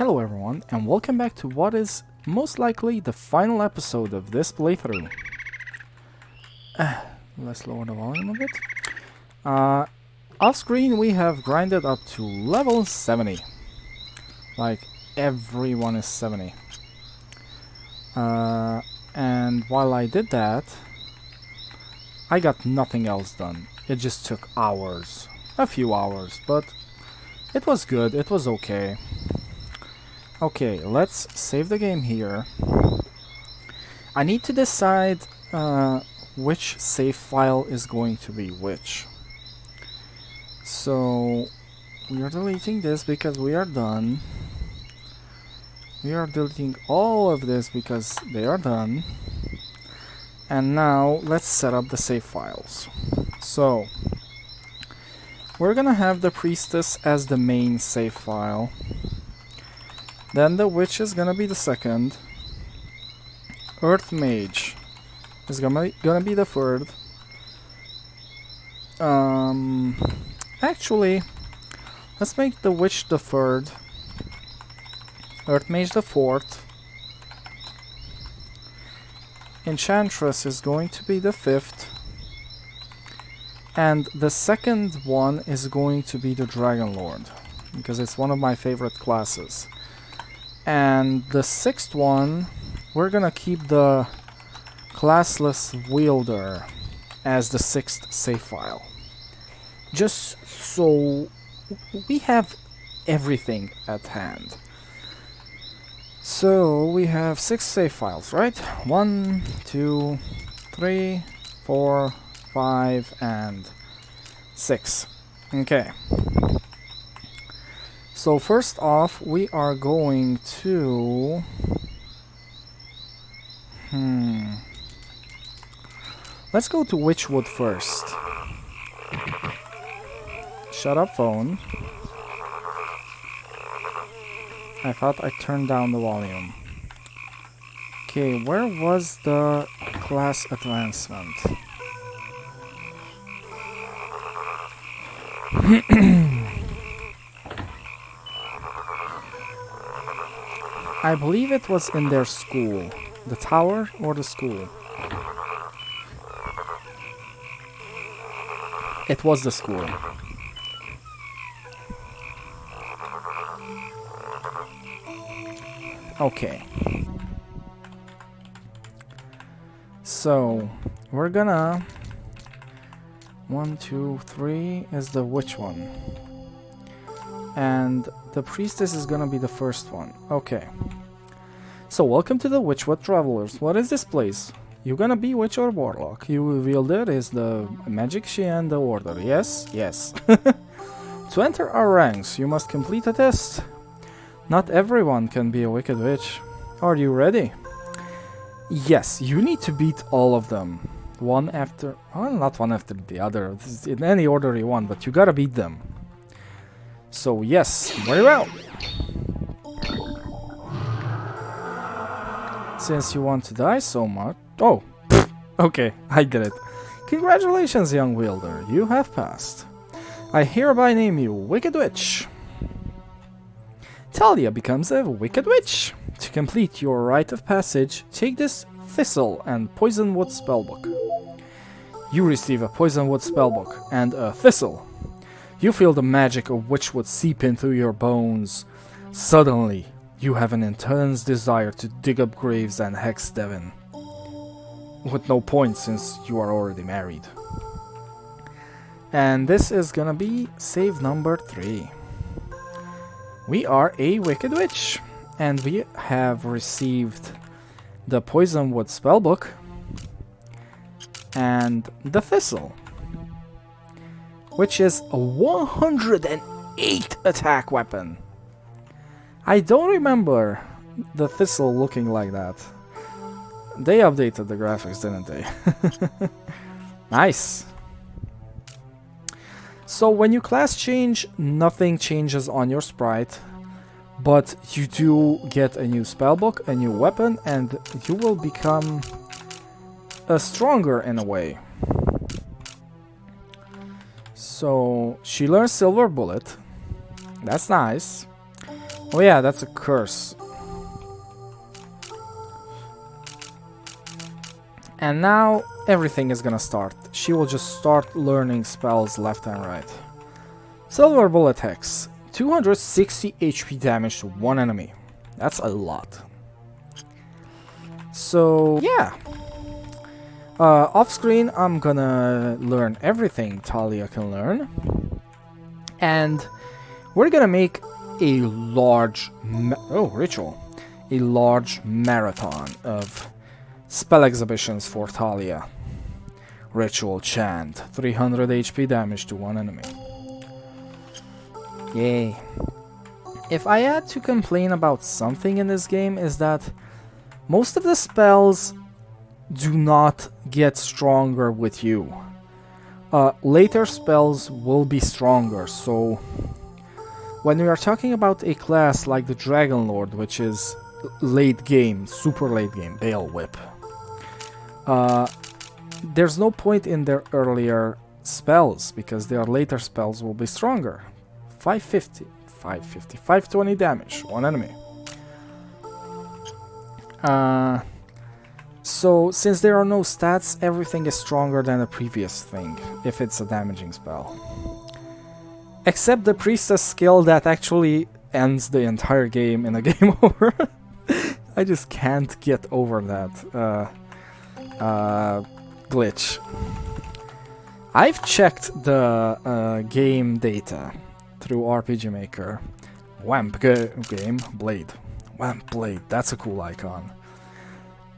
Hello everyone, and welcome back to what is most likely the final episode of this playthrough. Let's lower the volume a bit. Off screen we have grinded up to level 70. Like, everyone is 70. And while I did that, I got nothing else done. It just took hours. A few hours, but it was good, it was okay. Okay, let's save the game here. I need to decide which save file is going to be which. So, we are deleting this because we are done. We are deleting all of this because they are done. And now, let's set up the save files. So, we're gonna have the priestess as the main save file. Then the witch is gonna be the second. Earth mage is gonna be the third. Actually, let's make the witch the third. Earth mage the fourth. Enchantress is going to be the fifth. And the second one is going to be the Dragon Lord, because it's one of my favorite classes. And the sixth one, we're gonna keep the classless wielder as the sixth save file. Just so we have everything at hand. So we have 6 save files, right? 1, 2, 3, 4, 5, and 6. Okay. So first off, we are going to... Let's go to Witchwood first. Shut up, phone. I thought I turned down the volume. Okay, where was the class advancement? I believe it was in their school. The tower or the school? It was the school. Okay. So, we're gonna... 1, 2, 3 is the witch one. And the priestess is gonna be the first one. Okay. So, welcome to the Witchwood Travelers. What is this place? You gonna be witch or warlock? You wielder is the magic she and the order. Yes? Yes. To enter our ranks, you must complete a test. Not everyone can be a wicked witch. Are you ready? Yes, you need to beat all of them. One after... Well, not one after the other. In any order you want, but you gotta beat them. So, yes, very well. Since you want to die so much... Oh, okay, I get it. Congratulations, young wielder. You have passed. I hereby name you Wicked Witch. Talia becomes a Wicked Witch. To complete your rite of passage, take this Thistle and Poisonwood spellbook. You receive a Poisonwood spellbook and a Thistle. You feel the magic of Witchwood seep into your bones. Suddenly, you have an intense desire to dig up graves and hex Devin. With no point since you are already married. And this is gonna be save number 3. We are a Wicked Witch, and we have received the Poisonwood spellbook and the Thistle, which is a 108 attack weapon. I don't remember the Thistle looking like that. They updated the graphics, didn't they? Nice. So when you class change, nothing changes on your sprite, but you do get a new spellbook, a new weapon, and you will become stronger in a way. So she learns Silver Bullet. That's nice. Oh yeah, that's a curse. And now everything is gonna start. She will just start learning spells left and right. Silver bullet hex. 260 HP damage to one enemy. That's a lot. So yeah. Off screen, I'm gonna learn everything Talia can learn. And we're gonna make a large ritual. A large marathon of spell exhibitions for Talia. Ritual chant. 300 HP damage to one enemy. Yay. If I had to complain about something in this game is that most of the spells do not get stronger with you. Later spells will be stronger, so when we are talking about a class like the Dragon Lord, which is late game, super late game, Bale Whip, there's no point in their earlier spells because their later spells will be stronger. 520 damage, one enemy. So, since there are no stats, everything is stronger than the previous thing, if it's a damaging spell. Except the Priestess skill that actually ends the entire game in a game over. I just can't get over that glitch. I've checked the game data through RPG Maker. Wamp game, Blade. Wamp Blade, that's a cool icon.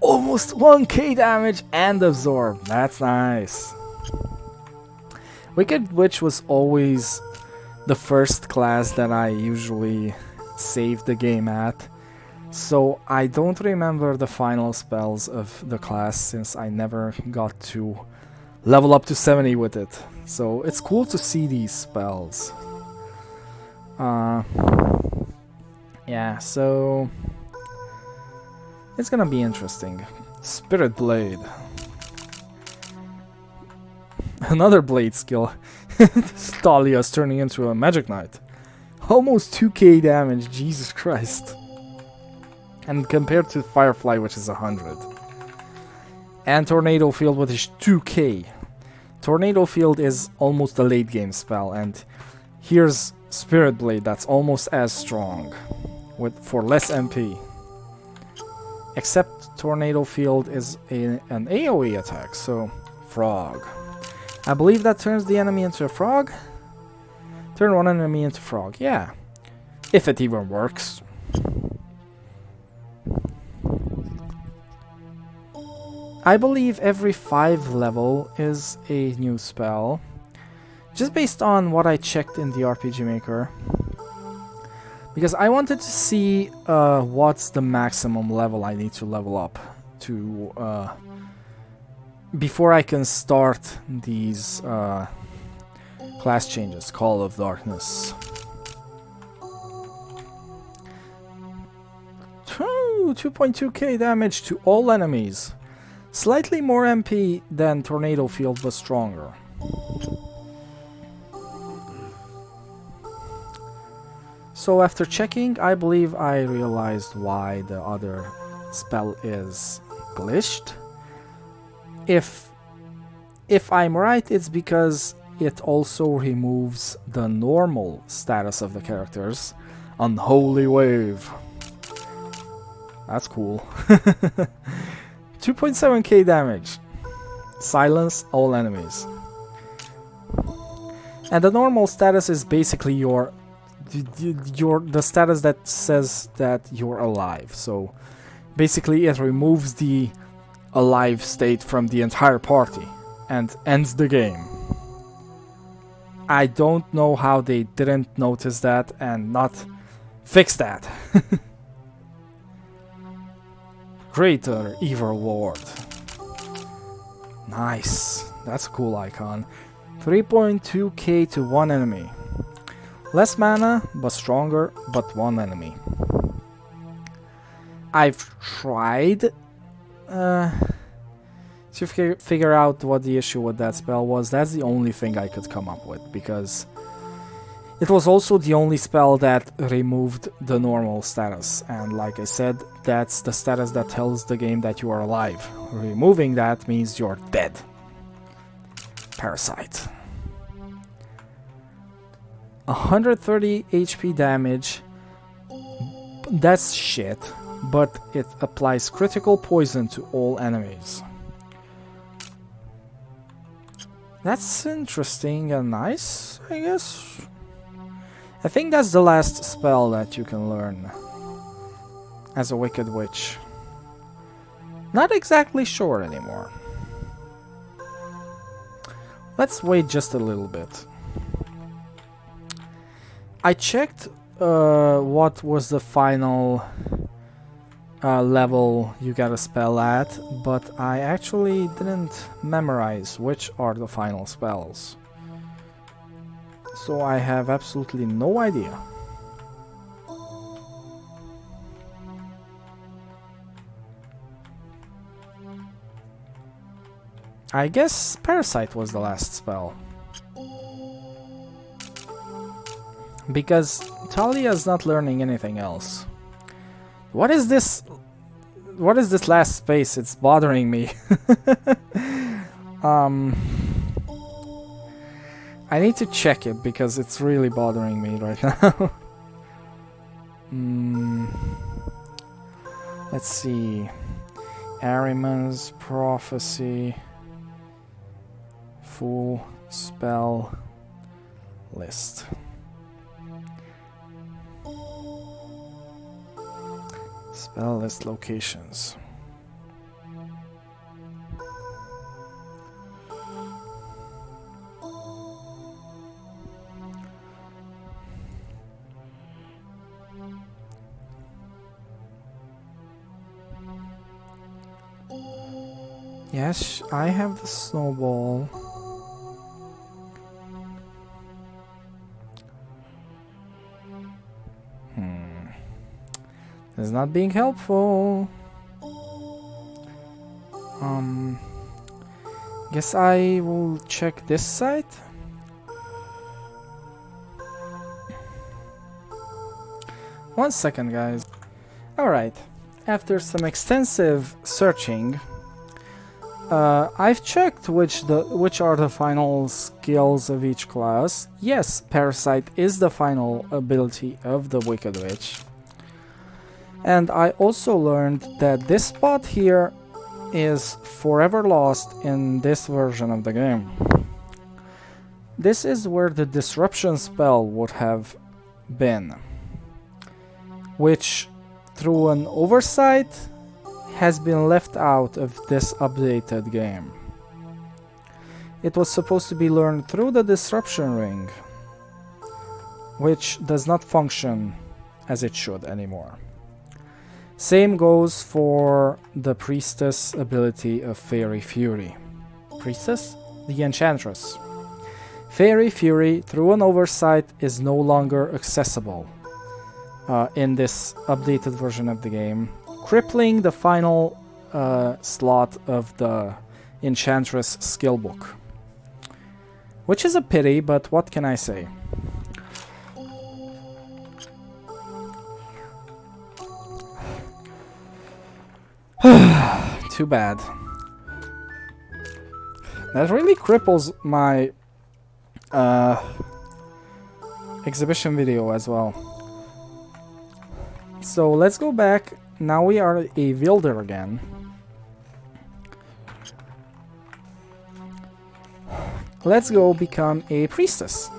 Almost 1k damage and absorb. That's nice. Wicked Witch was always the first class that I usually saved the game at. So I don't remember the final spells of the class since I never got to level up to 70 with it. So it's cool to see these spells. Yeah, so it's gonna be interesting. Spirit Blade. Another blade skill. Talia's turning into a magic knight. Almost 2k damage, Jesus Christ. And compared to Firefly, which is 100. And Tornado Field, which is 2k. Tornado Field is almost a late game spell, and here's Spirit Blade that's almost as strong, for less MP. Except Tornado Field is an AoE attack, so Frog. I believe that turns the enemy into a frog. Turn one enemy into frog, yeah. If it even works. I believe every 5 level is a new spell. Just based on what I checked in the RPG Maker. Because I wanted to see what's the maximum level I need to level up to before I can start these class changes. Call of Darkness. 2.2k damage to all enemies. Slightly more MP than Tornado Field, but stronger. So after checking, I believe I realized why the other spell is glitched. If I'm right, it's because it also removes the normal status of the characters. Unholy Wave. That's cool. 2.7k damage. Silence all enemies. And the normal status is basically the status that says that you're alive. So basically it removes the alive state from the entire party and ends the game. I don't know how they didn't notice that and not fix that. Greater Evil Lord. Nice. That's a cool icon. 3.2k to one enemy. Less mana, but stronger, but one enemy. I've tried to figure out what the issue with that spell was. That's the only thing I could come up with, because It was also the only spell that removed the normal status, and like I said, that's the status that tells the game that you are alive. Removing that means you're dead. Parasite. 130 HP damage. That's shit, but it applies critical poison to all enemies. That's interesting and nice, I guess. I think that's the last spell that you can learn as a Wicked Witch. Not exactly sure anymore. Let's wait just a little bit. I checked what was the final level you got a spell at, but I actually didn't memorize which are the final spells. So I have absolutely no idea. I guess Parasite was the last spell. Because Talia is not learning anything else. What is this? What is this last space? It's bothering me. I need to check it because it's really bothering me right now. Let's see. Ahriman's prophecy. Full spell list. Spell list locations. Yes, I have the snowball. It's not being helpful. Guess I will check this site. One second, guys. Alright, after some extensive searching, I've checked which are the final skills of each class. Yes, Parasite is the final ability of the Wicked Witch. And I also learned that this spot here is forever lost in this version of the game. This is where the disruption spell would have been, which through an oversight has been left out of this updated game. It was supposed to be learned through the disruption ring, which does not function as it should anymore. Same goes for the priestess ability of Fairy Fury. Priestess? The Enchantress. Fairy Fury, through an oversight, is no longer accessible in this updated version of the game, crippling the final slot of the Enchantress skill book. Which is a pity, but what can I say? Too bad. That really cripples my exhibition video as well. So let's go back. Now we are a wielder again. Let's go become a priestess.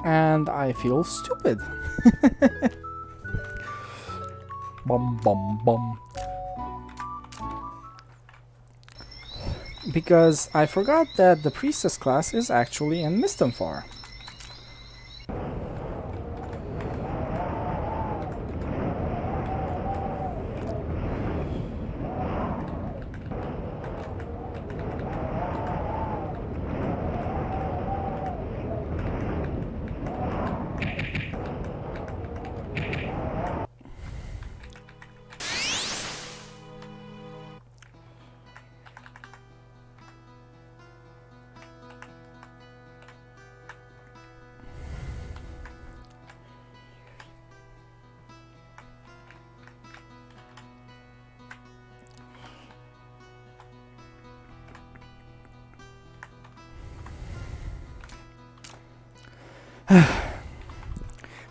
And I feel stupid. Bum bum bum. Because I forgot that the priestess class is actually in Mistamfar.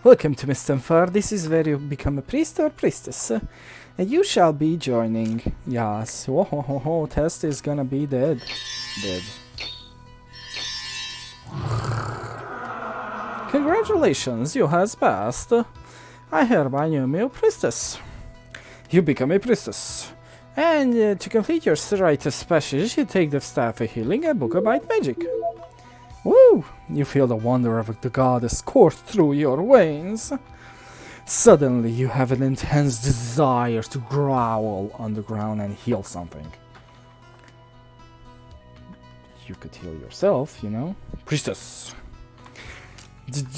Welcome to Mistamfar. This is where you become a priest or priestess. And you shall be joining. Yes. Oh, test is gonna be dead. Dead. Congratulations, you has passed. I hereby name you priestess. You become a priestess. And to complete your rites passage, you take the staff of healing and book a bite magic. Woo! You feel the wonder of the goddess course through your veins. Suddenly, you have an intense desire to growl on the ground and heal something. You could heal yourself, you know? Priestess.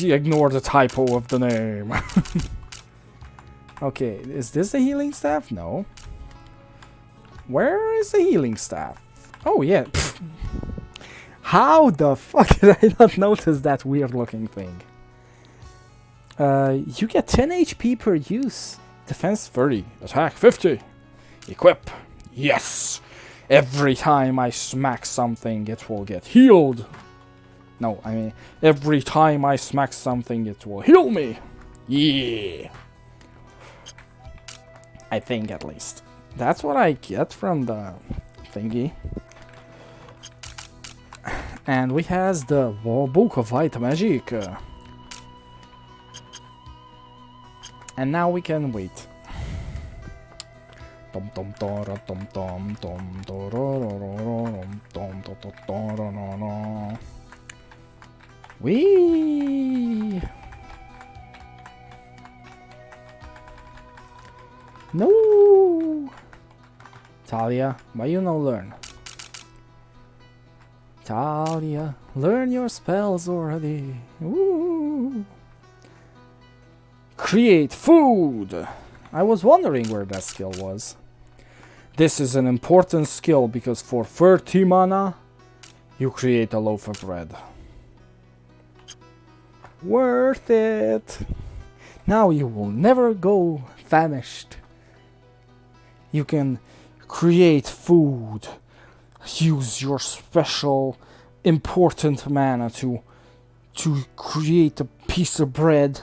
Ignore the typo of the name. Okay, is this the healing staff? No. Where is the healing staff? Oh, yeah. Pfft. How the fuck did I not notice that weird looking thing? You get 10 HP per use. Defense 30. Attack 50. Equip. Yes! Every time I smack something, it will get healed. No, I mean, every time I smack something, it will heal me. Yeah! I think, at least. That's what I get from the thingy. And we has the Book of White Magic. And now we can wait. Wee! No! Talia, why you no learn? Talia, learn your spells already. Ooh. Create food! I was wondering where that skill was. This is an important skill because for 30 mana, you create a loaf of bread. Worth it! Now you will never go famished. You can create food. Use your special important mana to create a piece of bread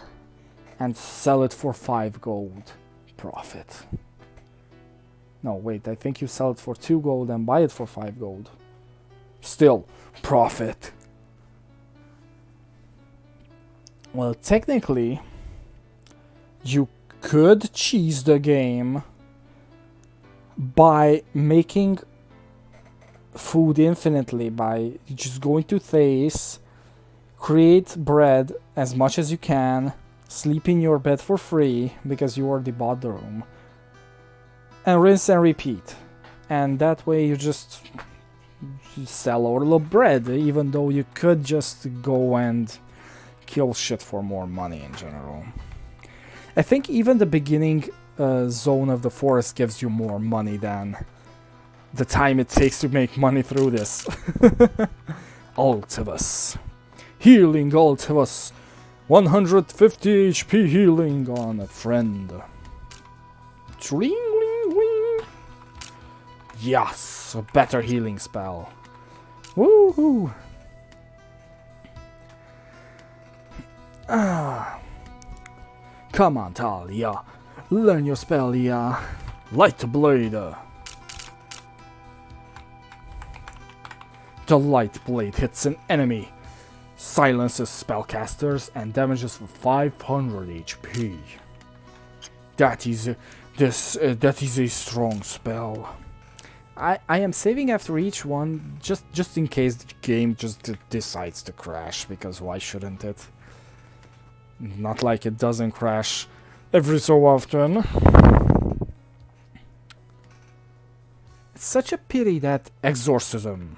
and sell it for 5 gold. Profit. No, wait, I think you sell it for 2 gold and buy it for 5 gold. Still, profit. Well, technically, you could cheese the game by making food infinitely, by just going to Thais, create bread as much as you can, sleep in your bed for free because you already bought the room, and rinse and repeat. And that way you just sell all the bread, even though you could just go and kill shit for more money in general. I think even the beginning zone of the forest gives you more money than the time it takes to make money through this. Ultivus. Healing Ultivus. 150 HP healing on a friend. Tring, ling, ling. Yes, a better healing spell. Woohoo! Come on, Talia. Learn your spell, yeah. Light blade. The light blade hits an enemy, Silences spellcasters and damages for 500 HP. That is a strong spell. I am saving after each one just in case the game just decides to crash, because why shouldn't it? Not like it doesn't crash every so often. It's such a pity that exorcism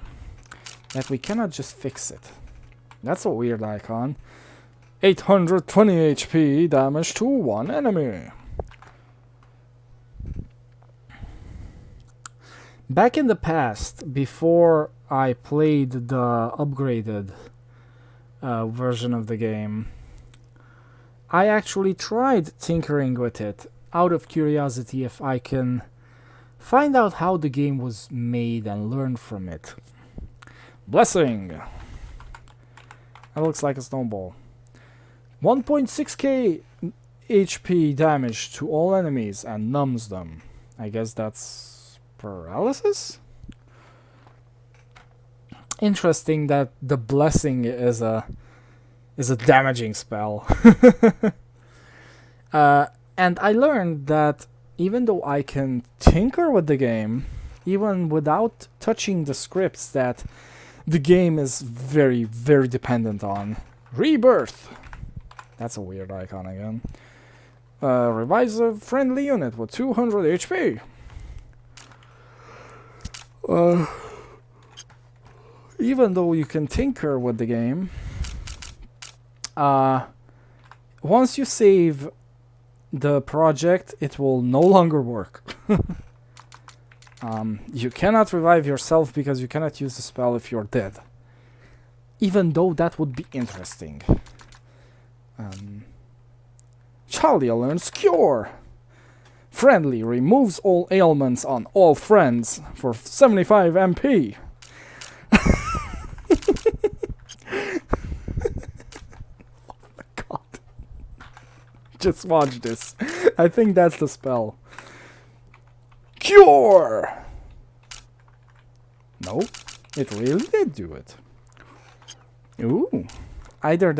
that we cannot just fix it. That's a weird icon. 820 HP damage to one enemy. Back in the past, before I played the upgraded version of the game, I actually tried tinkering with it out of curiosity if I can find out how the game was made and learn from it. Blessing! That looks like a snowball. 1.6k HP damage to all enemies and numbs them. I guess that's paralysis? Interesting that the blessing is a damaging spell. And I learned that even though I can tinker with the game, even without touching the scripts that the game is very, very dependent on. Rebirth! That's a weird icon again. Revives a friendly unit with 200 HP. Even though you can tinker with the game, once you save the project, it will no longer work. You cannot revive yourself because you cannot use the spell if you're dead. Even though that would be interesting. Talia learns Cure. Friendly removes all ailments on all friends for 75 MP. Oh my god. Just watch this. I think that's the spell. Cure! No, it really did do it. Ooh. Either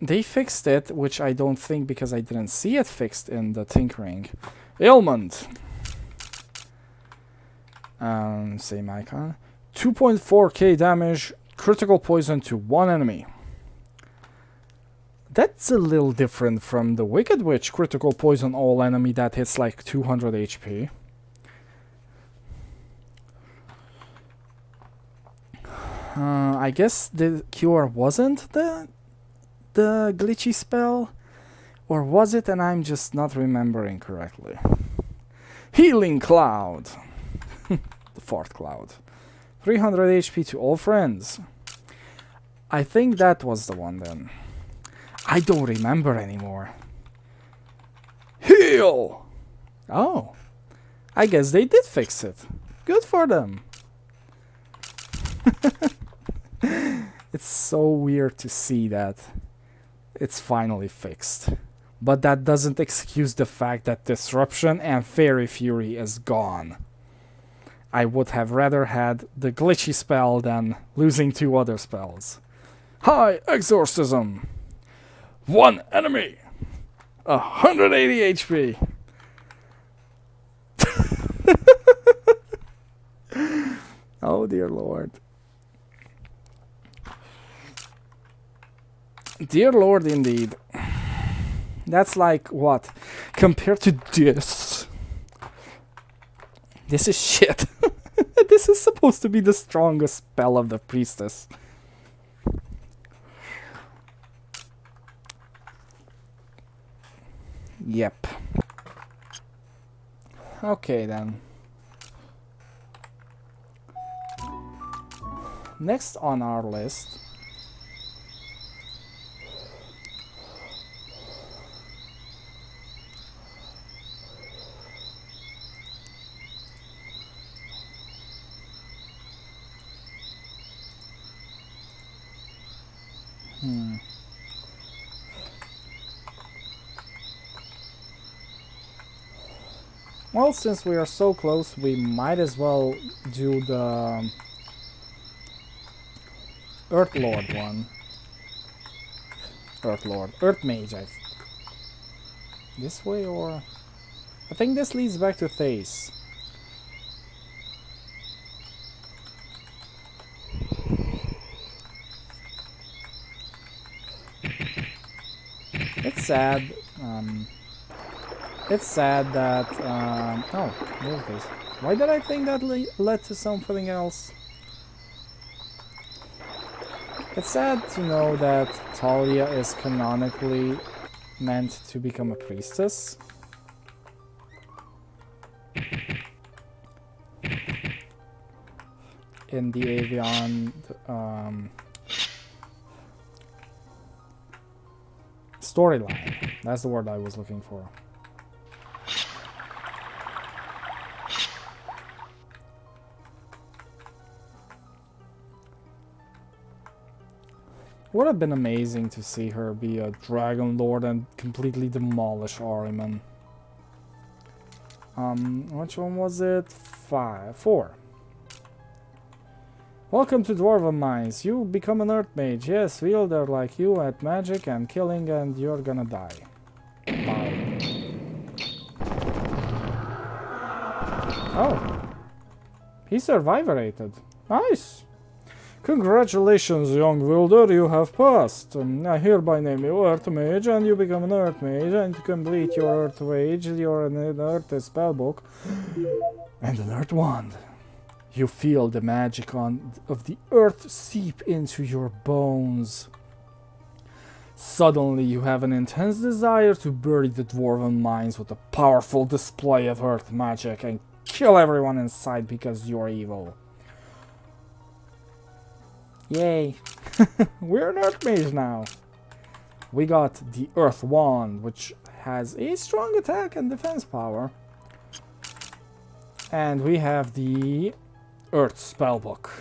they fixed it, which I don't think because I didn't see it fixed in the tinkering. Ailment. Same icon. 2.4k damage, critical poison to one enemy. That's a little different from the Wicked Witch critical poison all enemy that hits like 200 HP. I guess the cure wasn't the glitchy spell, or was it and I'm just not remembering correctly. Healing Cloud. The fourth cloud. 300 HP to all friends. I think that was the one then. I don't remember anymore. Heal! Oh. I guess they did fix it. Good for them. It's so weird to see that it's finally fixed. But that doesn't excuse the fact that Disruption and Fairy Fury is gone. I would have rather had the glitchy spell than losing two other spells. High Exorcism! One enemy! 180 HP! Oh dear lord. Dear lord indeed. That's like what? Compared to this. This is shit. This is supposed to be the strongest spell of the priestess. Yep. Okay then. Next on our list. Well, since we are so close, we might as well do the Earth Lord one. Earth Lord. Earth Mage, this way or... I think this leads back to Thace. It's sad. It's sad that... oh, there it is. Why did I think that led to something else? It's sad to know that Talia is canonically meant to become a priestess. In the Avian storyline. That's the word I was looking for. Would have been amazing to see her be a Dragon Lord and completely demolish Ahriman. Which one was it? 4. Welcome to Dwarven Mines. You become an Earth Mage. Yes, wielder like you at magic and killing, and you're gonna die. Bye. Oh. He survivorated. Nice. Congratulations, young wielder, you have passed. I hereby name you Earth Mage, and you become an Earth Mage, and to complete your Earth Mage, you're an Earth Spellbook and an Earth Wand. You feel the magic of the Earth seep into your bones. Suddenly, you have an intense desire to bury the Dwarven Mines with a powerful display of Earth magic and kill everyone inside because you're evil. Yay! We're an Earth Mage now. We got the Earth Wand, which has a strong attack and defense power. And we have the Earth Spellbook.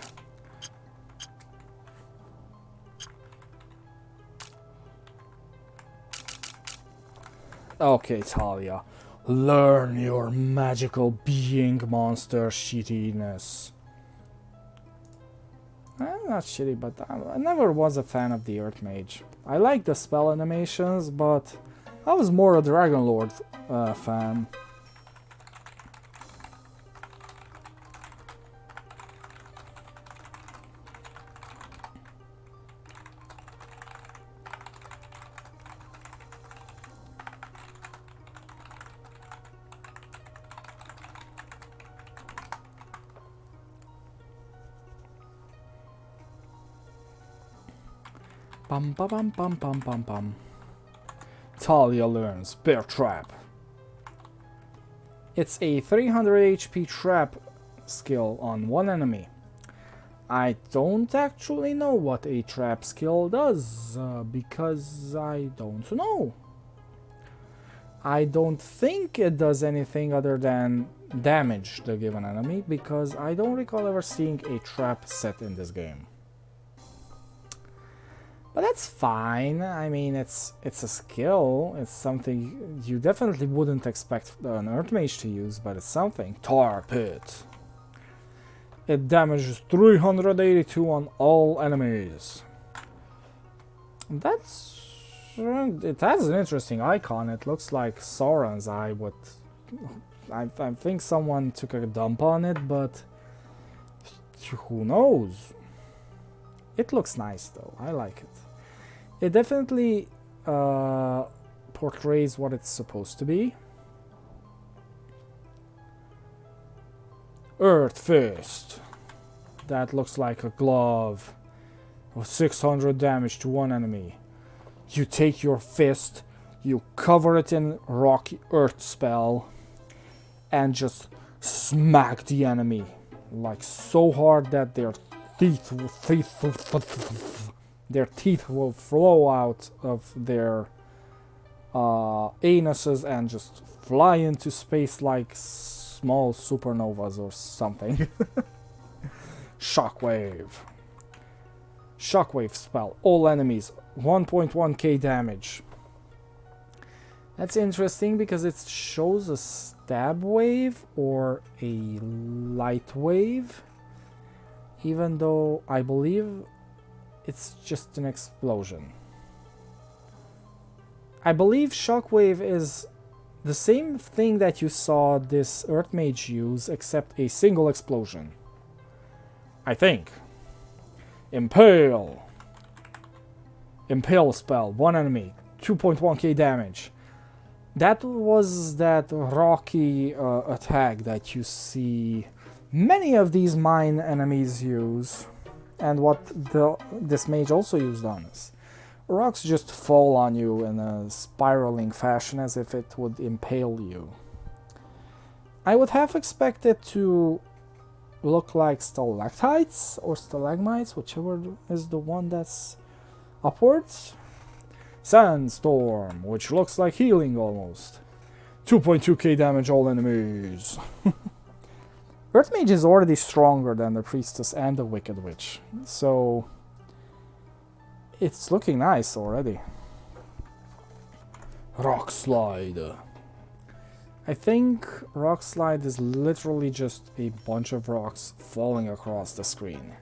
Okay, Talia. Learn your magical being monster shittiness. Not shitty, but I never was a fan of the Earth Mage. I like the spell animations, but I was more a Dragon Lord fan. Bum ba bum bum bum bum bum. Talia learns Bear Trap. It's a 300 HP trap skill on one enemy. I don't actually know what a trap skill does, because I don't know. I don't think it does anything other than damage the given enemy, because I don't recall ever seeing a trap set in this game. But that's fine. I mean, it's a skill. It's something you definitely wouldn't expect an Earth Mage to use, but it's something. Tar Pit. It damages 382 on all enemies. It has an interesting icon. It looks like Sauron's eye. I think someone took a dump on it, but who knows? It looks nice though. I like it. It definitely portrays what it's supposed to be. Earth Fist. That looks like a glove. Of 600 damage to one enemy. You take your fist, you cover it in rocky earth spell, and just smack the enemy. Like so hard that their teeth will flow out of their anuses and just fly into space like small supernovas or something. Shockwave. Shockwave spell. All enemies. 1.1k damage. That's interesting because it shows a stab wave or a light wave. Even though I believe it's just an explosion. I believe Shockwave is the same thing that you saw this Earth Mage use, except a single explosion. I think. Impale. Impale spell, 1 enemy, 2.1k damage. That was that rocky attack that you see many of these mine enemies use, and what this mage also used on us. Rocks just fall on you in a spiraling fashion as if it would impale you. I would have expected to look like stalactites or stalagmites, whichever is the one that's upwards. Sandstorm, which looks like healing almost. 2.2k damage all enemies. Earth Mage is already stronger than the Priestess and the Wicked Witch, so it's looking nice already. Rock Slide. I think Rock Slide is literally just a bunch of rocks falling across the screen.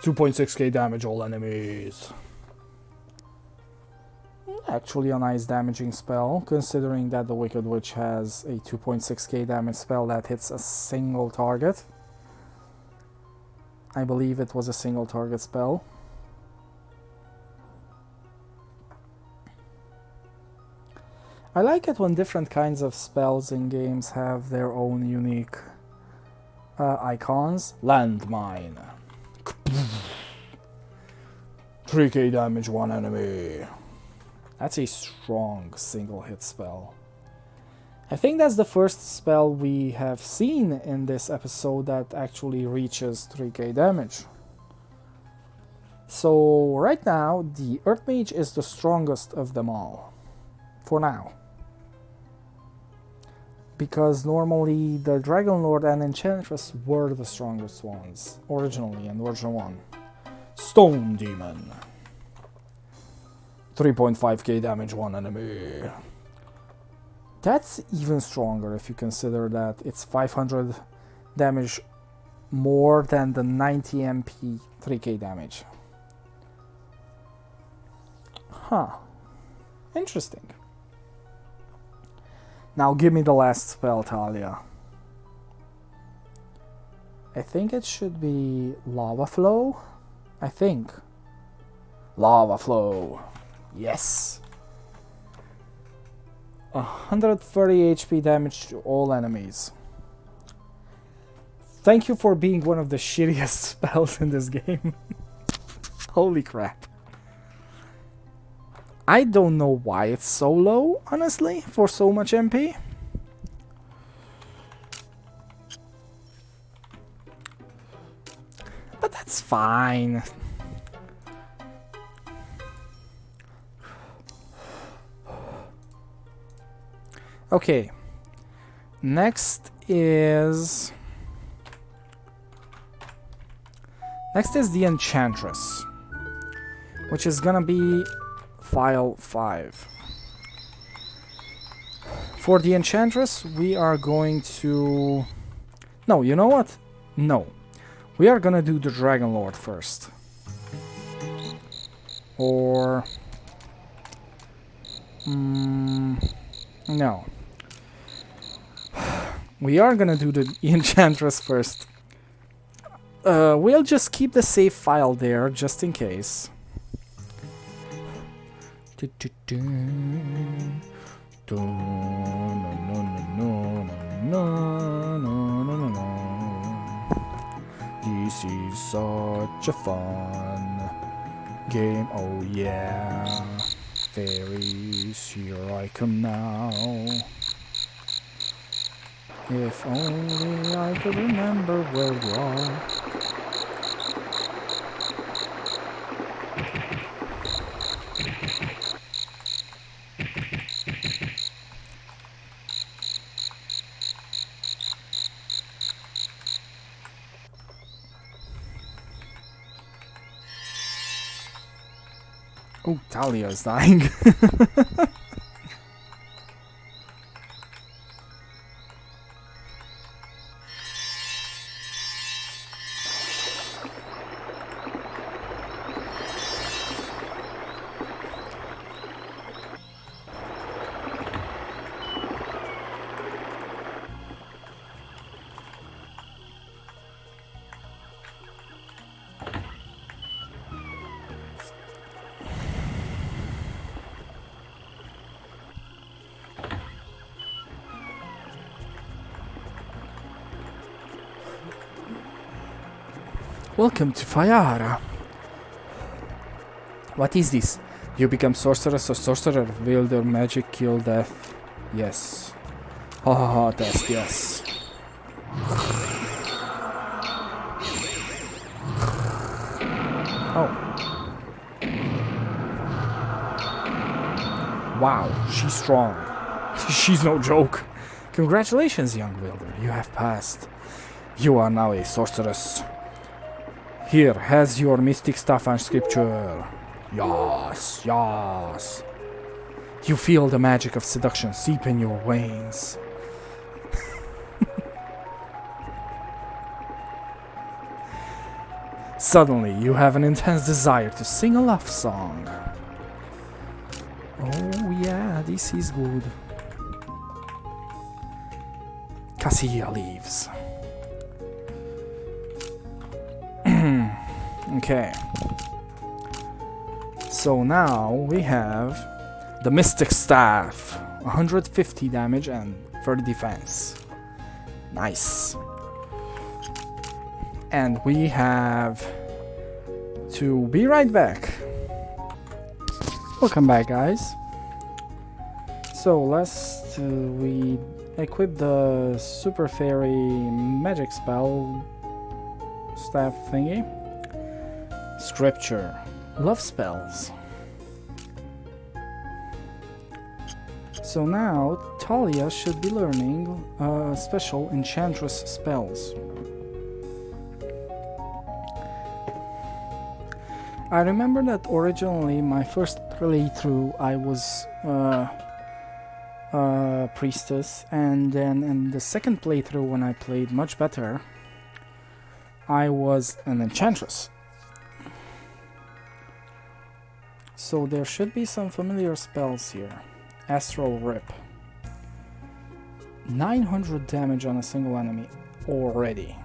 2.6k damage all enemies. Actually a nice damaging spell, considering that the Wicked Witch has a 2.6k damage spell that hits a single target. I believe it was a single target spell. I like it when different kinds of spells in games have their own unique icons. Landmine. 3k damage, 1 enemy. That's a strong single hit spell. I think that's the first spell we have seen in this episode that actually reaches 3k damage. So right now the Earth Mage is the strongest of them all. For now. Because normally the Dragon Lord and Enchantress were the strongest ones, originally in version 1. Stone Demon. 3.5k damage, 1 enemy. That's even stronger if you consider that it's 500 damage more than the 90 MP 3k damage. Huh. Interesting. Now give me the last spell, Talia. I think it should be Lava Flow. I think. Lava Flow. Yes. 130 HP damage to all enemies. Thank you for being one of the shittiest spells in this game. Holy crap. I don't know why it's so low, honestly, for so much MP. But that's fine. Okay. Next is the Enchantress, which is gonna be File 5. For the Enchantress, we are going to... No, you know what? No. We are gonna do the Dragon Lord first. Or... no. We are gonna do the Enchantress first. We'll just keep the save file there, just in case. This is such a fun game, oh yeah. Fairies, here I come now. If only I could remember where you are. Oh, Talia is dying. Welcome to Fayara. What is this? You become sorceress or sorcerer. Wielder, magic, kill, death. Yes. Ha ha ha, test, yes. Oh. Wow, she's strong. She's no joke. Congratulations, young wielder. You have passed. You are now a sorceress. Here, has your mystic staff and scripture. Yes, yes. You feel the magic of seduction seep in your veins. Suddenly, you have an intense desire to sing a love song. Oh yeah, this is good. Cassia leaves. Okay. So now we have the Mystic Staff. 150 damage and 30 defense. Nice. And we have to be right back. Welcome back, guys. So last we equip the Super Fairy magic spell staff thingy. Scripture. Love spells. So now Talia should be learning special enchantress spells. I remember that originally my first playthrough I was priestess, and then in the second playthrough when I played much better I was an enchantress. So there should be some familiar spells here. Astral Rip. 900 damage on a single enemy already.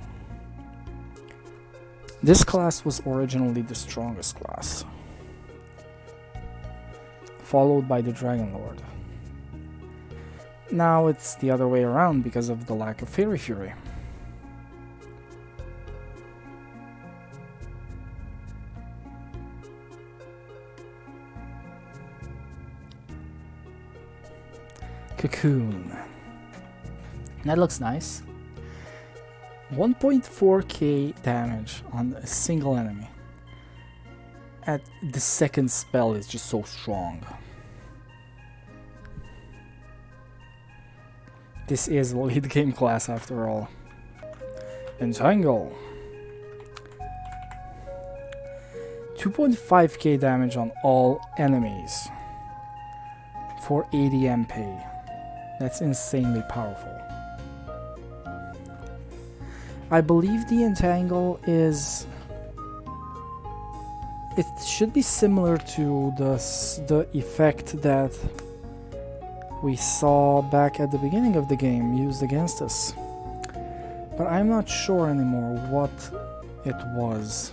This class was originally the strongest class, followed by the Dragon Lord. Now it's the other way around because of the lack of Fairy Fury. Cocoon. That looks nice. 1.4k damage on a single enemy. At the second spell is just so strong. This is a late game class after all. Entangle. 2.5k damage on all enemies for 80 MP. That's insanely powerful. I believe the Entangle is... It should be similar to the effect that we saw back at the beginning of the game used against us. But I'm not sure anymore what it was.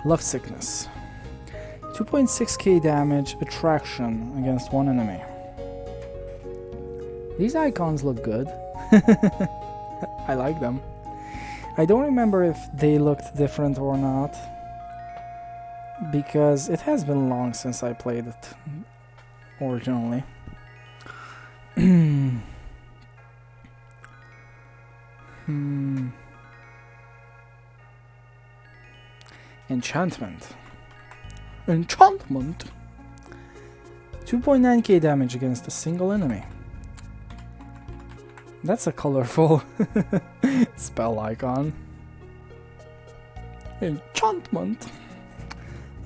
Love Sickness. 2.6k damage attraction against one enemy. These icons look good. I like them. I don't remember if they looked different or not, because it has been long since I played it originally. Enchantment. Enchantment! 2.9k damage against a single enemy. That's a colorful spell icon. Enchantment.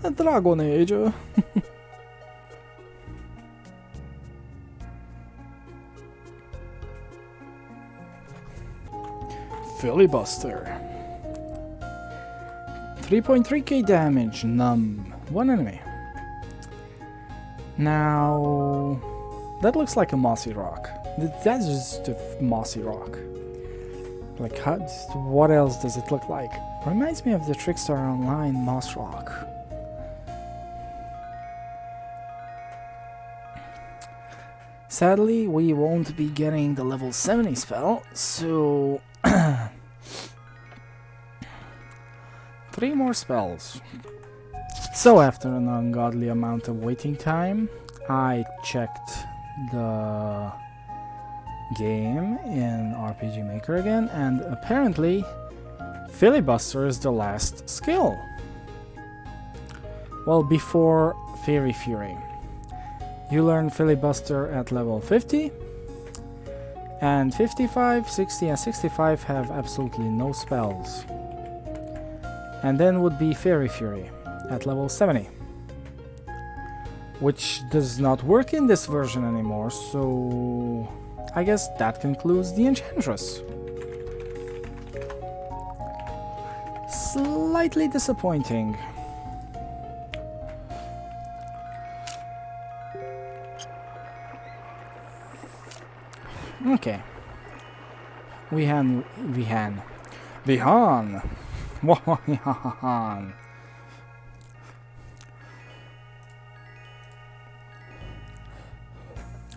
A Dragon Age. Filibuster. 3.3k damage. Numb. One enemy. Now, that looks like a mossy rock. That's just a mossy rock. Like, what else does it look like? Reminds me of the Trickstar Online moss rock. Sadly, we won't be getting the level 70 spell, so 3 more spells. So after an ungodly amount of waiting time, I checked the game in RPG Maker again, and apparently Filibuster is the last skill. Well, before Fairy Fury. You learn Filibuster at level 50, and 55, 60 and 65 have absolutely no spells. And then would be Fairy Fury at level 70, which does not work in this version anymore, so I guess that concludes the Enchantress. Slightly disappointing. Okay. Vihan.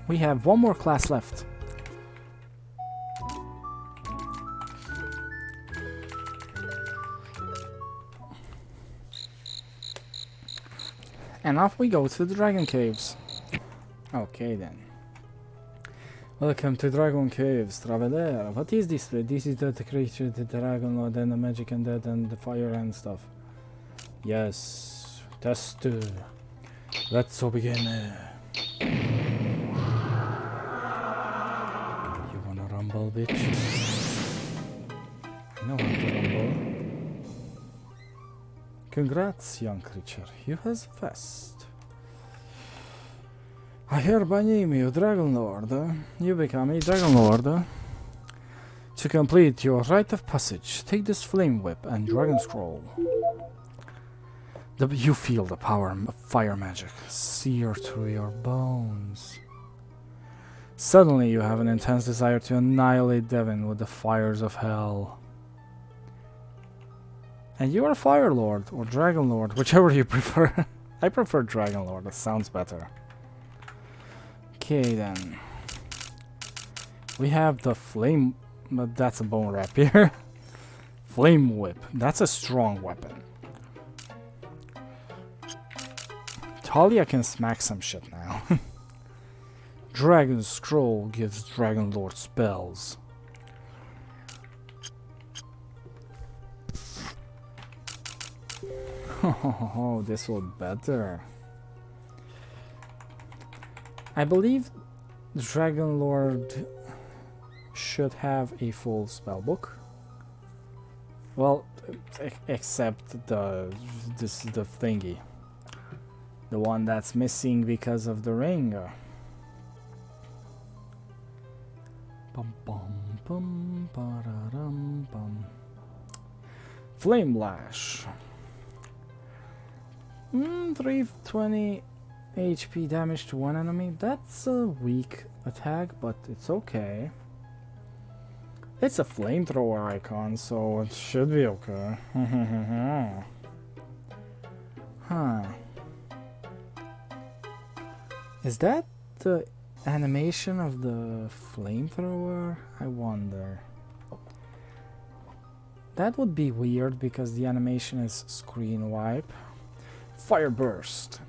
We have one more class left. And off we go to the Dragon Caves. Okay then. Welcome to Dragon Caves, Traveler. What is this? This is the creature, the Dragon Lord, and the magic and death and the fire and stuff. Yes, test. Let's begin. You wanna rumble, bitch? I know how to rumble. Congrats, young creature. You have passed. I hereby name you Dragon Lord. You become a Dragon Lord. To complete your rite of passage, take this flame whip and dragon scroll. You feel the power of fire magic sear through your bones. Suddenly you have an intense desire to annihilate Devon with the fires of hell. And you are Fire Lord or Dragon Lord, whichever you prefer. I prefer Dragon Lord, that sounds better. Okay then. We have the flame, but that's a bone rapier. Flame whip, that's a strong weapon. Talia can smack some shit now. Dragon scroll gives Dragon Lord spells. Oh, this will better. I believe Dragon Lord should have a full spellbook. Well, except the thingy, the one that's missing because of the ring. Bum bum bum ba-da-dum bum. Flame Lash. 320 HP damage to one enemy. That's a weak attack, but it's okay. It's a flamethrower icon, so it should be okay. Huh. Is that the animation of the flamethrower? I wonder. That would be weird because the animation is screen wipe. Fire Burst.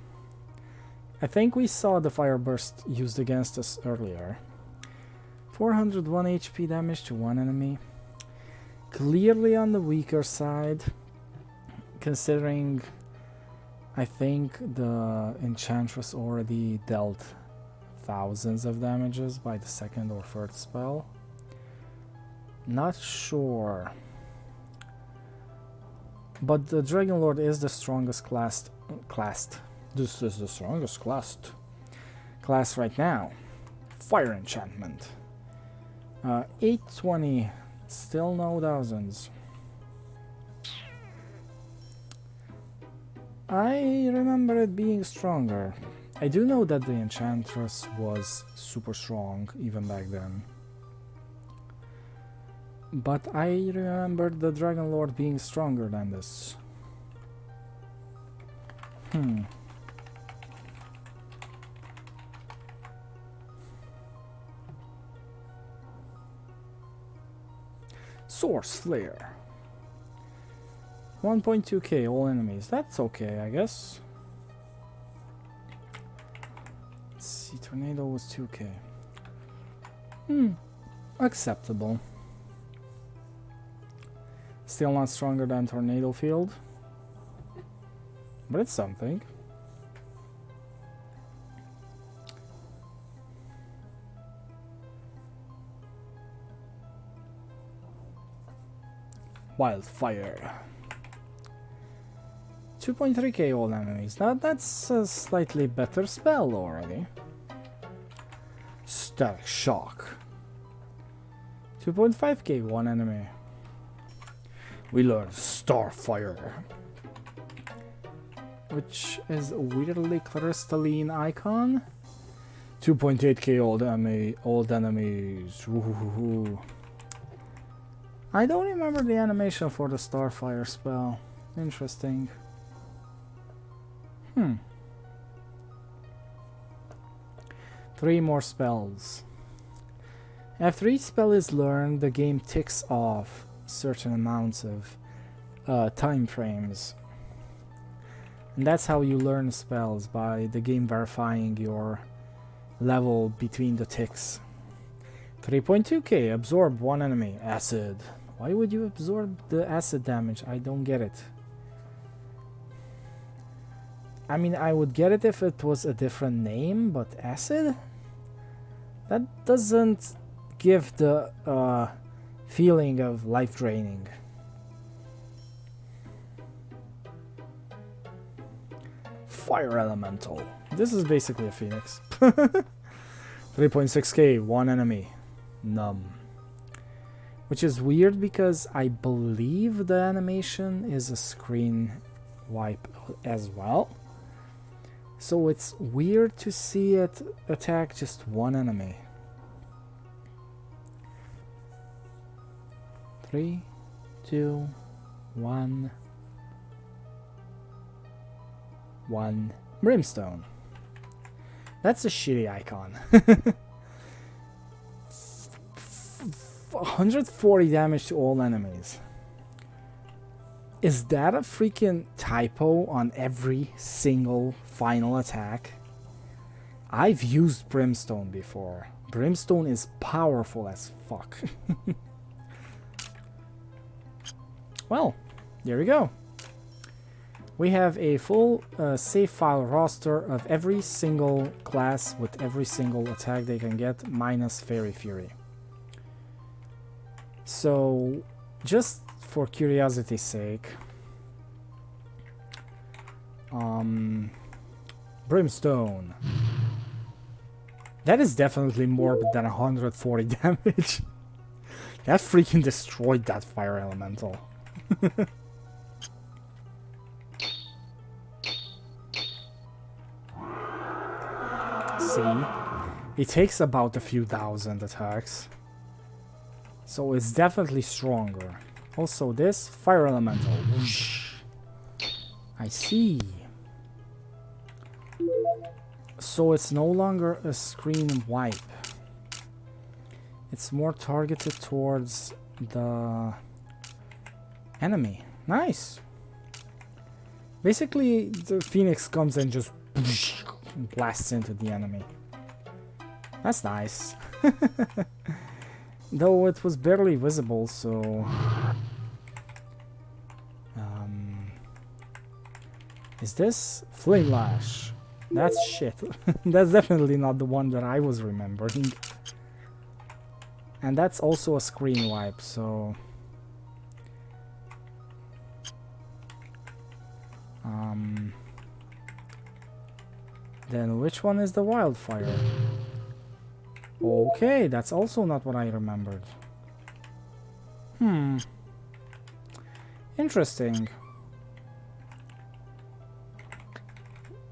I think we saw the Fire Burst used against us earlier. 401 HP damage to one enemy. Clearly on the weaker side, considering I think the Enchantress already dealt thousands of damages by the second or third spell. Not sure. But the Dragon Lord is the strongest class. This is the strongest class right now. Fire enchantment. 820. Still no thousands. I remember it being stronger. I do know that the Enchantress was super strong even back then. But I remember the Dragon Lord being stronger than this. Source Flare. 1.2k all enemies. That's okay, I guess. Let's see, tornado was 2k. Acceptable. Still not stronger than tornado field, but it's something. Wildfire. 2.3k all enemies. Now that's a slightly better spell already. Static Shock. 2.5k one enemy. We learn Starfire, which is a weirdly crystalline icon. 2.8k old enemies. Ooh. I don't remember the animation for the Starfire spell. Interesting. 3 more spells. After each spell is learned, the game ticks off certain amounts of time frames. And that's how you learn spells, by the game verifying your level between the ticks. 3.2k, absorb one enemy. Acid. Why would you absorb the acid damage? I don't get it. I mean, I would get it if it was a different name, but acid? That doesn't give the feeling of life draining. Fire Elemental. This is basically a phoenix. 3.6k, one enemy. Numb. Which is weird because I believe the animation is a screen wipe as well. So it's weird to see it attack just one enemy. 3, 2, 1. 1. Brimstone. That's a shitty icon. 140 damage to all enemies. Is that a freaking typo on every single final attack? I've used Brimstone before. Brimstone is powerful as fuck. Well, there we go. We have a full save file roster of every single class with every single attack they can get, minus Fairy Fury. So, just for curiosity's sake, Brimstone. That is definitely more than 140 damage. That freaking destroyed that fire elemental. See? It takes about a few thousand attacks. So it's definitely stronger. Also this fire elemental. Whoosh. I see. So it's no longer a screen wipe. It's more targeted towards the enemy. Nice. Basically the Phoenix comes and just whoosh, blasts into the enemy. That's nice. Though it was barely visible, so... Is this Flame Lash? That's shit. That's definitely not the one that I was remembering. And that's also a screen wipe, so... Then which one is the Wildfire? Okay, that's also not what I remembered. Interesting.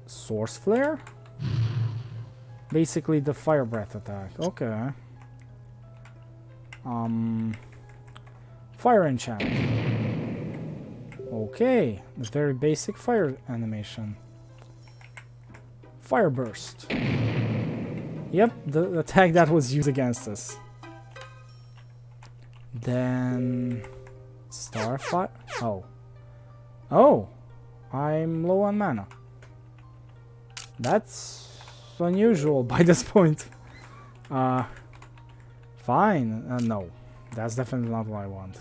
Source Flare? Basically the Fire Breath attack. Okay. Fire Enchant. Okay, a very basic fire animation. Fire Burst. Yep, the attack that was used against us. Then... Starfire? Oh. Oh, I'm low on mana. That's unusual by this point. Fine. No, that's definitely not what I want.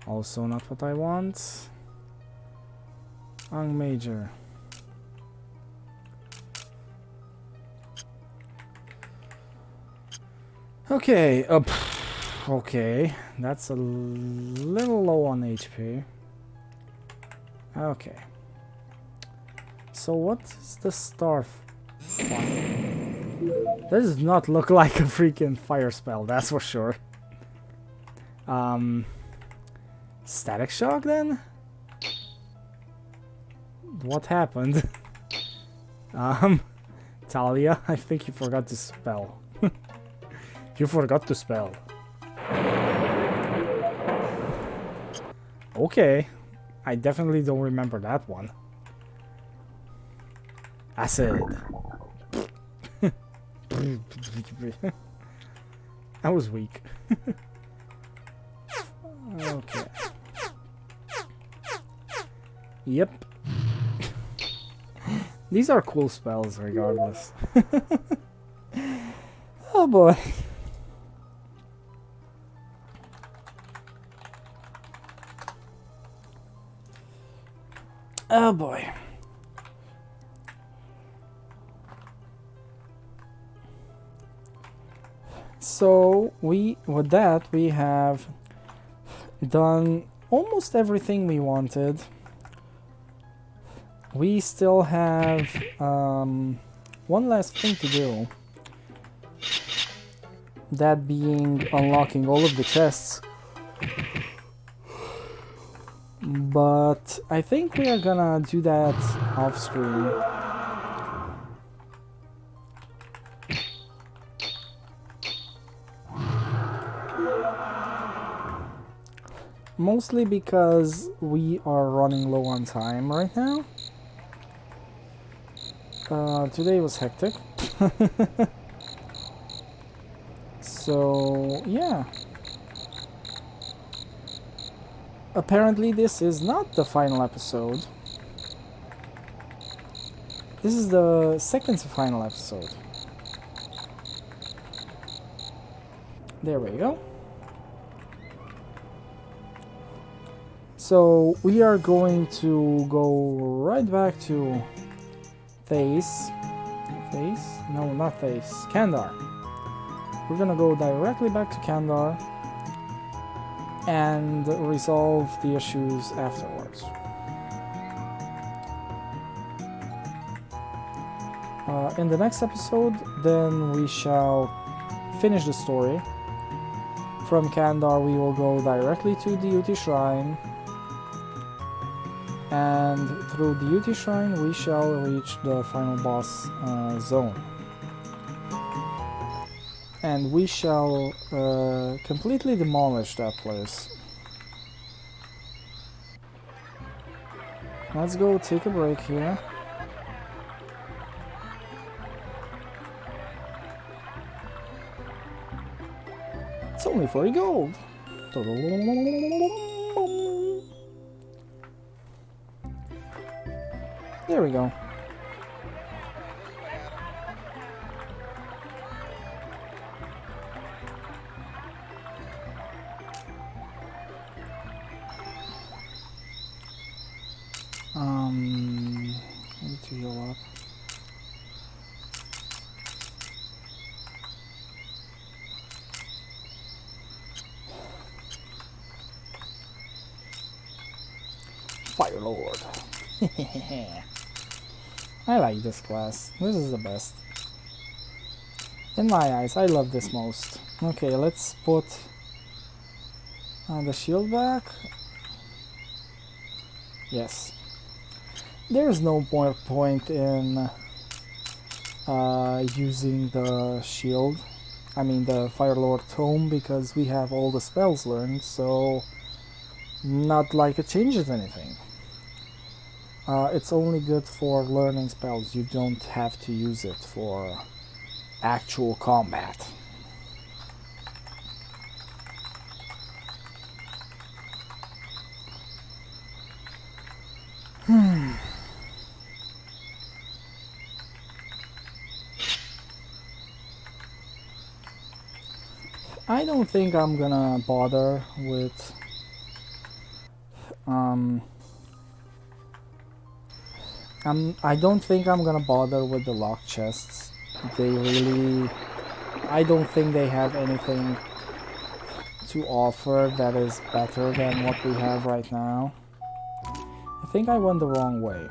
Also not what I want. Major. Okay, okay, that's a little low on HP. Okay. So what is the star one? This does not look like a freaking fire spell, that's for sure. Static shock then? What happened? Talia, I think you forgot to spell. You forgot to spell. Okay. I definitely don't remember that one. Acid. That was weak. Okay. Yep. These are cool spells regardless. Oh boy. Oh boy. So with that we have done almost everything we wanted. We still have one last thing to do. That being unlocking all of the chests. But I think we are gonna do that off screen. Mostly because we are running low on time right now. Today was hectic. So, yeah. Apparently this is not the final episode. This is the second to final episode. There we go. So we are going to go right back to Thace. Thace? No, not Thace. Kandar. We're gonna go directly back to Kandar and resolve the issues afterwards. In the next episode, then we shall finish the story. From Kandar, we will go directly to the UT Shrine, and through the UT Shrine, we shall reach the final boss zone. And we shall completely demolish that place. Let's go take a break here. It's only 40 gold. There we go. I need to heal up. Fire Lord. I like this class. This is the best. In my eyes, I love this most. Okay, let's put the shield back. Yes. There's no more point in using the shield. I mean the Fire Lord Tome, because we have all the spells learned, so not like it changes anything. It's only good for learning spells. You don't have to use it for actual combat. I don't think I'm gonna bother with I don't think I'm gonna bother with the lock chests. They really, I don't think they have anything to offer that is better than what we have right now. I think I went the wrong way.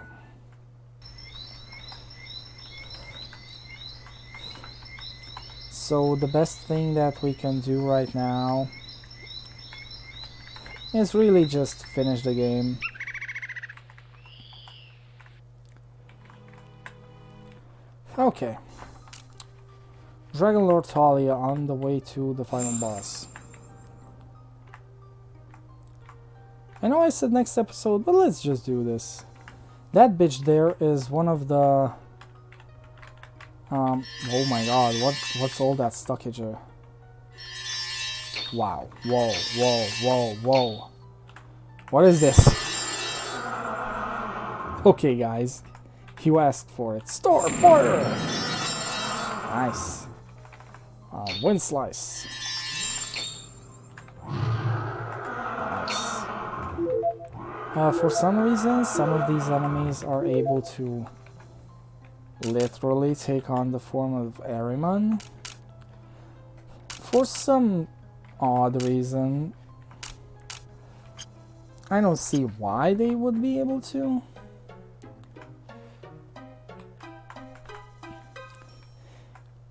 So the best thing that we can do right now is really just finish the game. Okay. Dragon Lord Talia on the way to the final boss. I know I said next episode, but let's just do this. That bitch there is one of the... oh my god, what's all that stockage? Wow, whoa, whoa, whoa, whoa. What is this? Okay, guys. You asked for it. Star fire! Nice. Wind slice. Nice. For some reason, some of these enemies are able to literally take on the form of Ahriman. For some odd reason, I don't see why they would be able to.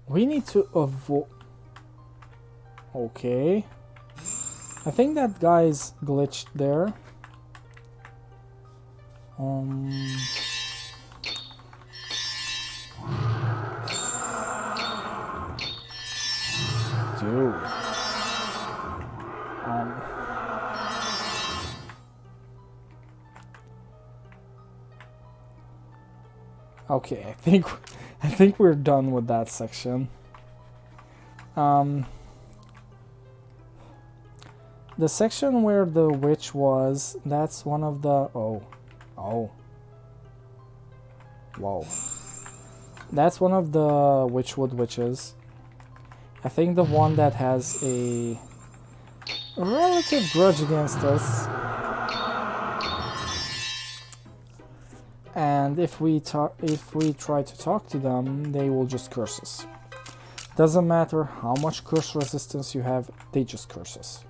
We need to avoid... Okay. I think that guy's glitched there. Dude. Okay, I think we're done with that section. The section where the witch was, that's one of the... Oh. Whoa. That's one of the Witchwood witches. I think the one that has a relative grudge against us. And if we try to talk to them, they will just curse us. Doesn't matter how much curse resistance you have, they just curse us.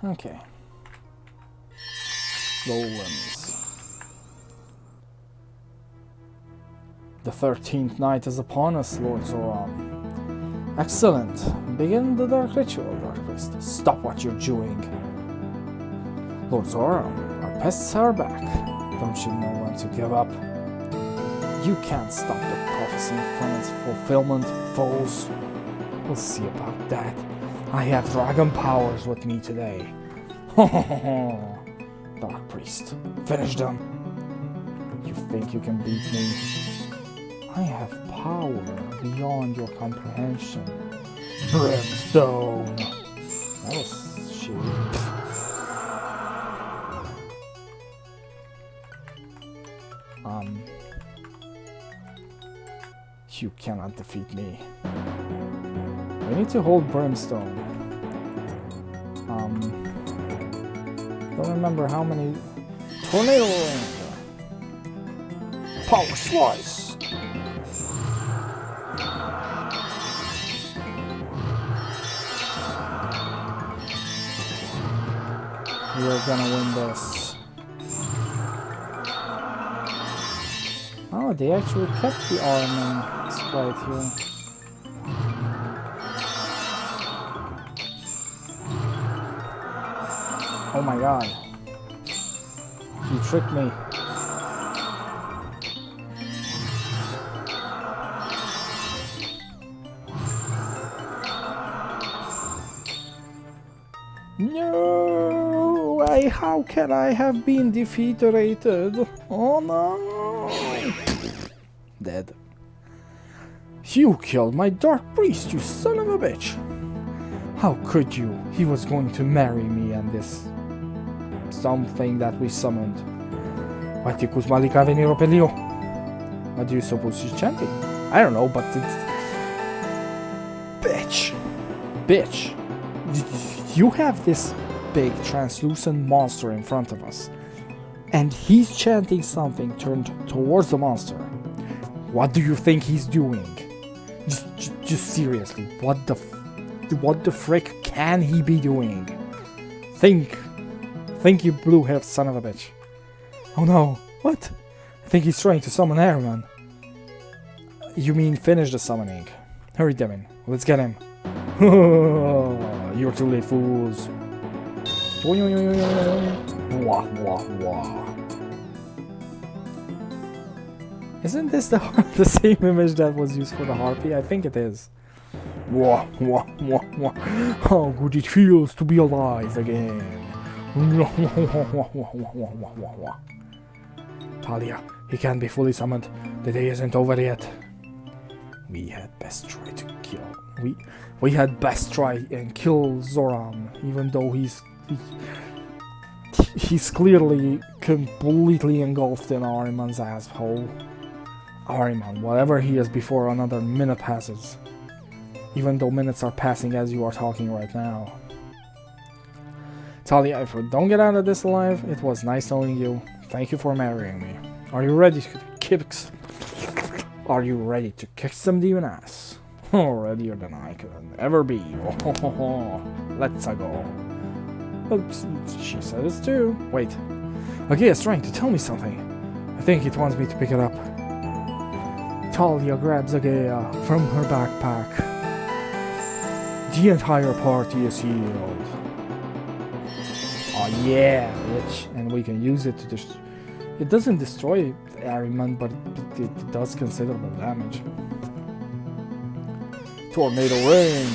Okay. Golems. The 13th night is upon us, Lord Zoram. Excellent. Begin the dark ritual, Dark Priest. Stop what you're doing. Lord Zoram, our pests are back. Don't you know when to give up? You can't stop the prophecy from its fulfillment, foes. We'll see about that. I have dragon powers with me today. Dark Priest, finish them. You think you can beat me? I have power beyond your comprehension. Brimstone! That was shit. You cannot defeat me. We need to hold Brimstone. Don't remember how many... Tornado Ranger! Power Slice! We're gonna win this. Oh, they actually kept the Ahriman sprite here. Oh my god. He tricked me. No! How can I have been defeated? Oh no! Dead. You killed my Dark Priest, you son of a bitch! How could you? He was going to marry me and this something that we summoned. What do you suppose she's chanting? I don't know, but it's... Bitch. You have this big translucent monster in front of us. And he's chanting something turned towards the monster. What do you think he's doing? Just seriously, what the frick can he be doing? Think, you blue-haired son of a bitch. Oh no, what? I think he's trying to summon Ahriman. You mean finish the summoning. Hurry, Devin, let's get him. You're too late, fools. Wah, wah, wah. Isn't this the same image that was used for the harpy? I think it is. Wah, wah, wah, wah. How good it feels to be alive again. Talia, he can't be fully summoned. The day isn't over yet. We had best try to kill. We had best try and kill Zoran, even though he's clearly completely engulfed in Ahriman's asshole. Ahriman, whatever he is before another minute passes. Even though minutes are passing as you are talking right now. Talia, if we don't get out of this alive, it was nice knowing you. Thank you for marrying me. Are you ready to kick some demon ass? Oh, readier than I could ever be. Let's go. Oops, she said it's too. Wait. Okay, it's trying to tell me something. I think it wants me to pick it up. Talia grabs Agea from her backpack. The entire party is healed. Oh yeah, bitch. And we can use it to just... It doesn't destroy Ahriman, but it does considerable damage. Tornado rain.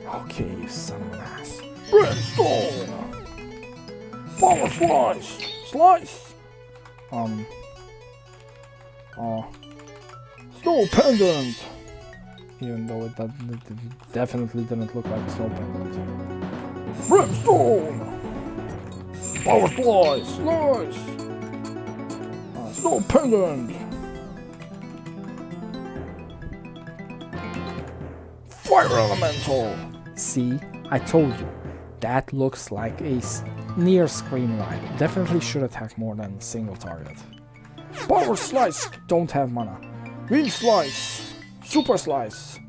Okay, you son of an ass. Brimstone. Power slice. Slice. Snow pendant. Even though it definitely didn't look like a snow pendant. Brimstone. Power slice. Slice. Snow pendant. Fire elemental. See, I told you. That looks like a near screen line. Definitely should attack more than a single target. Power slice. Don't have mana. Wind slice. Super slice.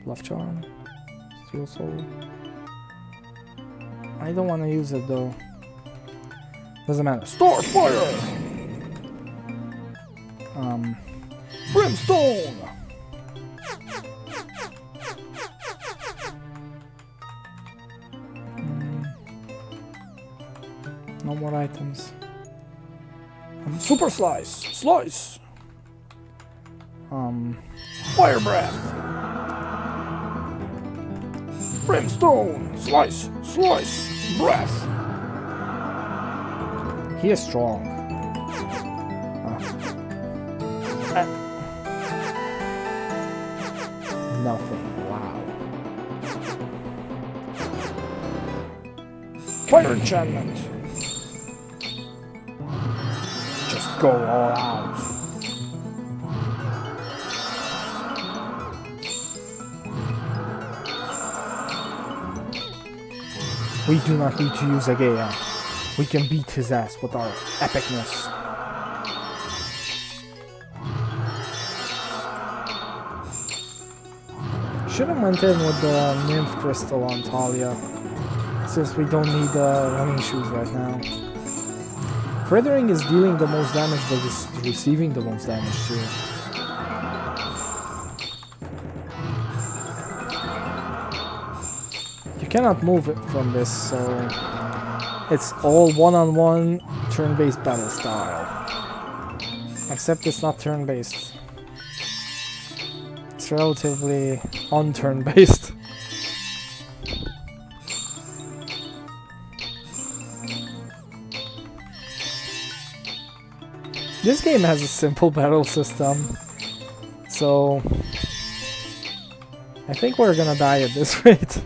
Love charm. Steel soul. I don't want to use it though. Doesn't matter. Star fire. Brimstone. No more items. Super slice. Slice. Fire breath. Brimstone. Slice. Slice. Breath. He is strong. Nothing. Wow. Fire enchantment. Just go all out. We do not need to use Agea. We can beat his ass with our epicness. Should have went in with the Nymph Crystal on Talia, since we don't need running shoes right now. Feathering is dealing the most damage, but is receiving the most damage too. You cannot move it from this, so it's all one-on-one turn-based battle style. Except it's not turn-based. It's relatively on-turn-based. This game has a simple battle system, So I think we're gonna die at this rate.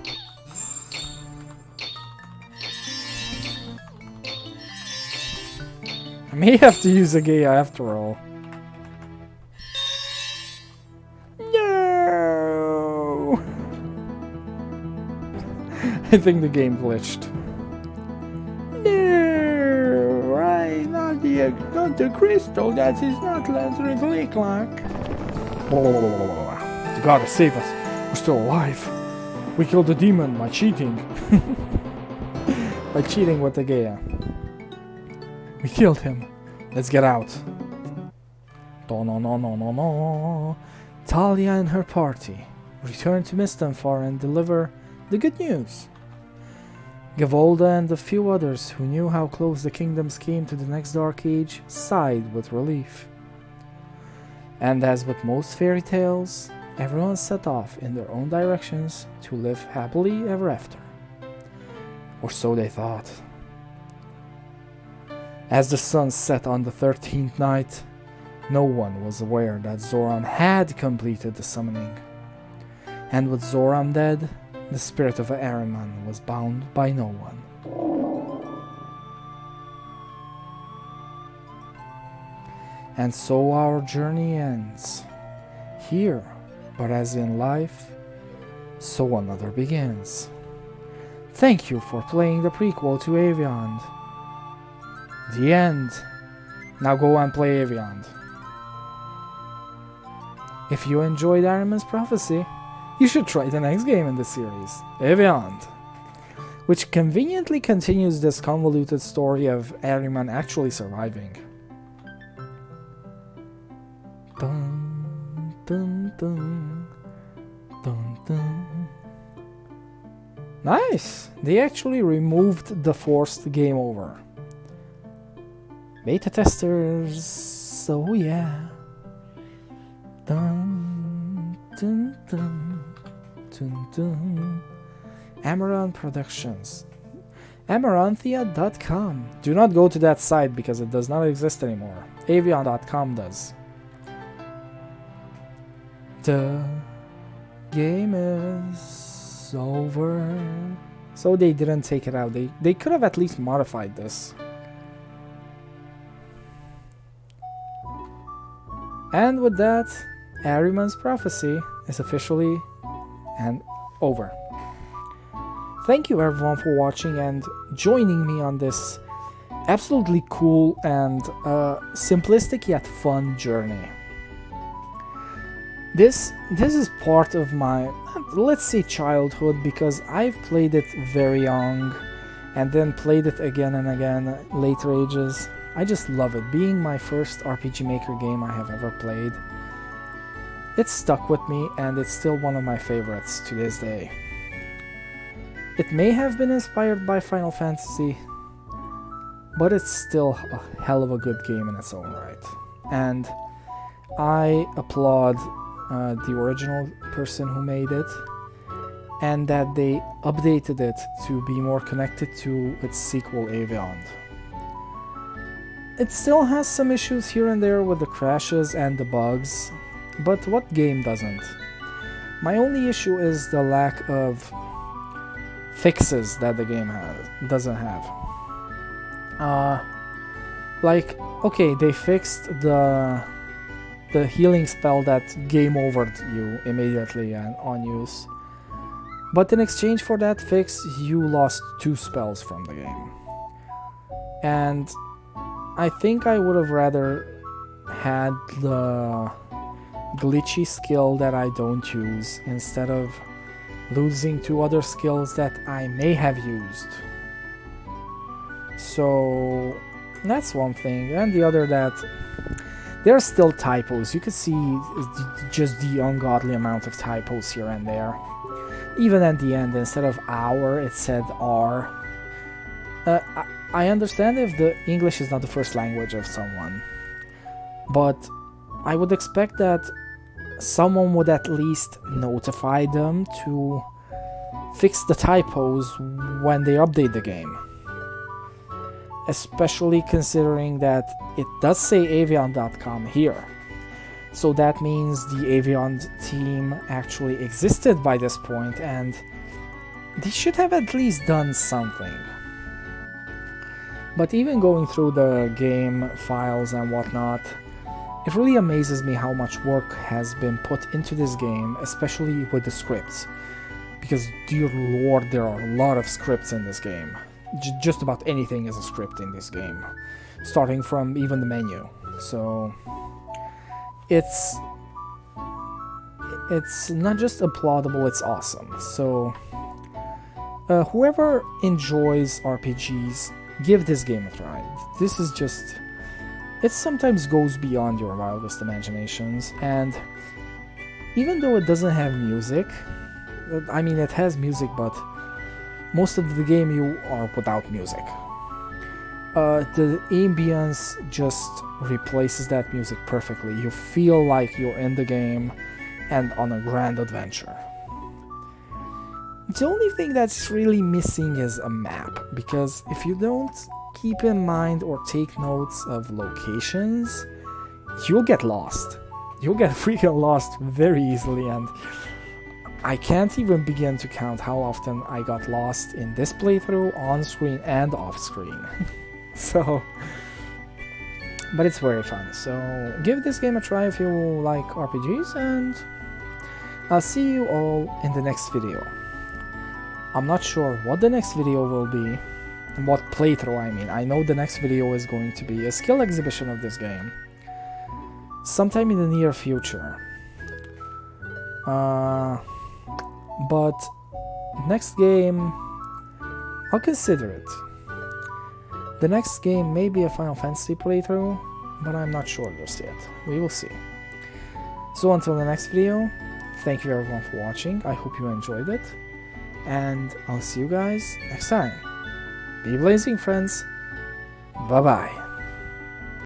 I may have to use a Gaia after all. No! I think the game glitched. No! Not the crystal, that is not Lazarus Lake like. You gotta save us. We're still alive. We killed the demon by cheating. By cheating with the Gaia. We killed him. Let's get out. No. Talia and her party return to Mistanfar and deliver the good news. Gavolda and a few others who knew how close the kingdoms came to the next dark age sighed with relief. And as with most fairy tales, everyone set off in their own directions to live happily ever after. Or so they thought. As the sun set on the 13th night, no one was aware that Zoram had completed the summoning. And with Zoram dead, the spirit of Ahriman was bound by no one. And so our journey ends. Here, but as in life, so another begins. Thank you for playing the prequel to Aviand. The end. Now go and play Aviand. If you enjoyed Ahriman's prophecy, you should try the next game in the series, Aviand, which conveniently continues this convoluted story of Ahriman actually surviving. Dun, dun, dun, dun, dun. Nice! They actually removed the forced game over. Beta testers, so yeah. Dun, dun, dun, dun, dun. Amaranth Productions. Amaranthia.com. Do not go to that site because it does not exist anymore. Avion.com does. The game is over. So they didn't take it out. They could have at least modified this. And with that, Ahriman's prophecy is officially over. Thank you everyone for watching and joining me on this absolutely cool and simplistic yet fun journey. This is part of my, let's say, childhood, because I've played it very young and then played it again and again at later ages. I just love it. Being my first RPG Maker game I have ever played, it stuck with me and it's still one of my favorites to this day. It may have been inspired by Final Fantasy, but it's still a hell of a good game in its own right. And I applaud the original person who made it, and that they updated it to be more connected to its sequel Aviand. It still has some issues here and there with the crashes and the bugs, but what game doesn't? My only issue is the lack of fixes that the game doesn't have. Like, okay, they fixed the healing spell that game overed you immediately and on use, but in exchange for that fix, you lost 2 spells from the game. And I think I would have rather had the glitchy skill that I don't use instead of losing 2 other skills that I may have used. So that's one thing, and the other that there are still typos. You can see just the ungodly amount of typos here and there. Even at the end, instead of our, it said R. I understand if the English is not the first language of someone, but I would expect that someone would at least notify them to fix the typos when they update the game. Especially considering that it does say avion.com here. So that means the Avion team actually existed by this point, and they should have at least done something. But even going through the game files and whatnot, it really amazes me how much work has been put into this game, especially with the scripts. Because, dear lord, there are a lot of scripts in this game. Just about anything is a script in this game, starting from even the menu. So it's not just applaudable, it's awesome. So whoever enjoys RPGs, give this game a try. This is just, it sometimes goes beyond your wildest imaginations, and even though it doesn't have music, I mean, it has music, but most of the game you are without music. The ambience just replaces that music perfectly. You feel like you're in the game and on a grand adventure. The only thing that's really missing is a map, because if you don't keep in mind or take notes of locations, you'll get lost. You'll get freaking lost very easily, and I can't even begin to count how often I got lost in this playthrough, on screen and off screen. So, but it's very fun. So give this game a try if you like RPGs, and I'll see you all in the next video. I'm not sure what the next video will be, and what playthrough I mean. I know the next video is going to be a skill exhibition of this game, sometime in the near future. But next game, I'll consider it. The next game may be a Final Fantasy playthrough, but I'm not sure just yet. We will see. So until the next video, thank you everyone for watching. I hope you enjoyed it, and I'll see you guys next time. Be blazing, friends. Bye bye.